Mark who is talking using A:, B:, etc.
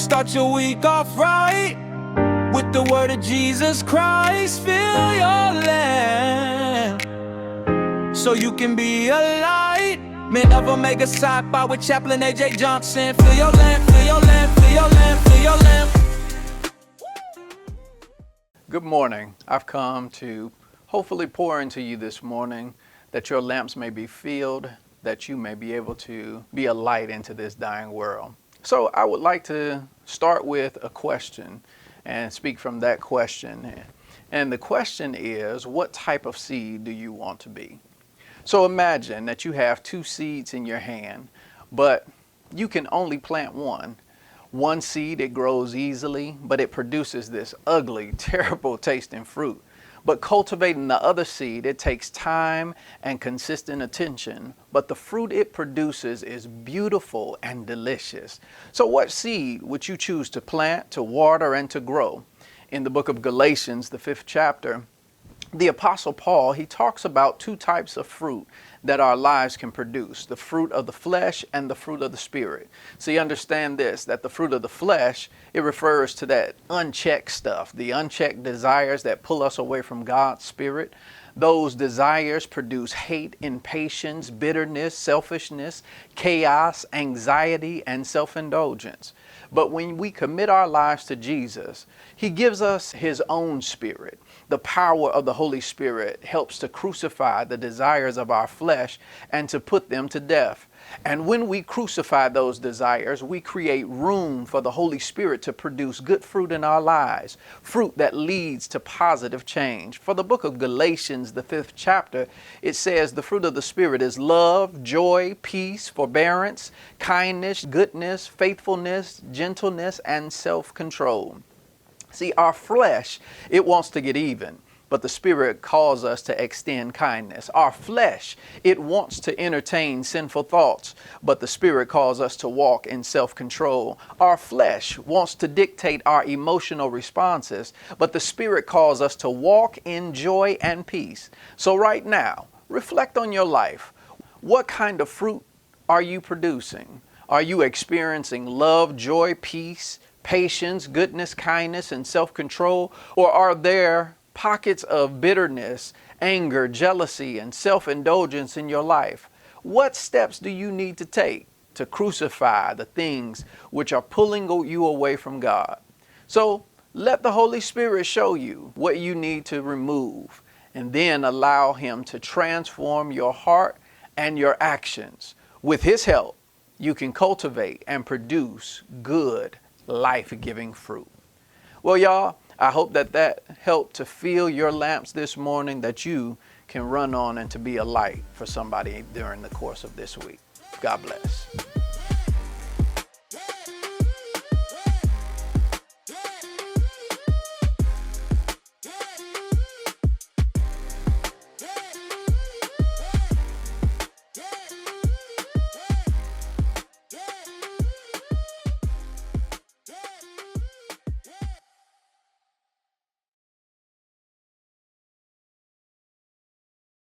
A: Start your week off right with the word of Jesus Christ. Fill your lamp so you can be a light. Men of Omega Sci-Fi with Chaplain A.J. Johnson. Fill your lamp, fill your lamp, fill your lamp, fill your lamp.
B: Good morning. I've come to hopefully pour into you this morning that your lamps may be filled, that you may be able to be a light into this dying world. So I would like to start with a question and speak from that question. And the question is, what type of seed do you want to be? So imagine that you have two seeds in your hand, but you can only plant one. One seed, it grows easily, but it produces this ugly, terrible tasting fruit. But cultivating the other seed, it takes time and consistent attention, but the fruit it produces is beautiful and delicious. So what seed would you choose to plant, to water, and to grow? In the book of Galatians, the 5th chapter, the Apostle Paul, he talks about two types of fruit that our lives can produce, the fruit of the flesh and the fruit of the spirit. So you understand this, that the fruit of the flesh, it refers to that unchecked stuff, the unchecked desires that pull us away from God's spirit. Those desires produce hate, impatience, bitterness, selfishness, chaos, anxiety, and self-indulgence. But when we commit our lives to Jesus, He gives us His own Spirit. The power of the Holy Spirit helps to crucify the desires of our flesh and to put them to death. And when we crucify those desires, we create room for the Holy Spirit to produce good fruit in our lives, fruit that leads to positive change. For the book of Galatians, the 5th chapter, it says the fruit of the Spirit is love, joy, peace, forbearance, kindness, goodness, faithfulness, gentleness, and self-control. See, our flesh, it wants to get even, but the Spirit calls us to extend kindness. Our flesh, it wants to entertain sinful thoughts, but the Spirit calls us to walk in self-control. Our flesh wants to dictate our emotional responses, but the Spirit calls us to walk in joy and peace. So right now, reflect on your life. What kind of fruit are you producing? Are you experiencing love, joy, peace, patience, goodness, kindness, and self-control? Or are there pockets of bitterness, anger, jealousy, and self-indulgence in your life? What steps do you need to take to crucify the things which are pulling you away from God? So let the Holy Spirit show you what you need to remove, and then allow Him to transform your heart and your actions. With His help, you can cultivate and produce good, life-giving fruit. Well, y'all, I hope that helped to fill your lamps this morning, that you can run on and to be a light for somebody during the course of this week. God bless.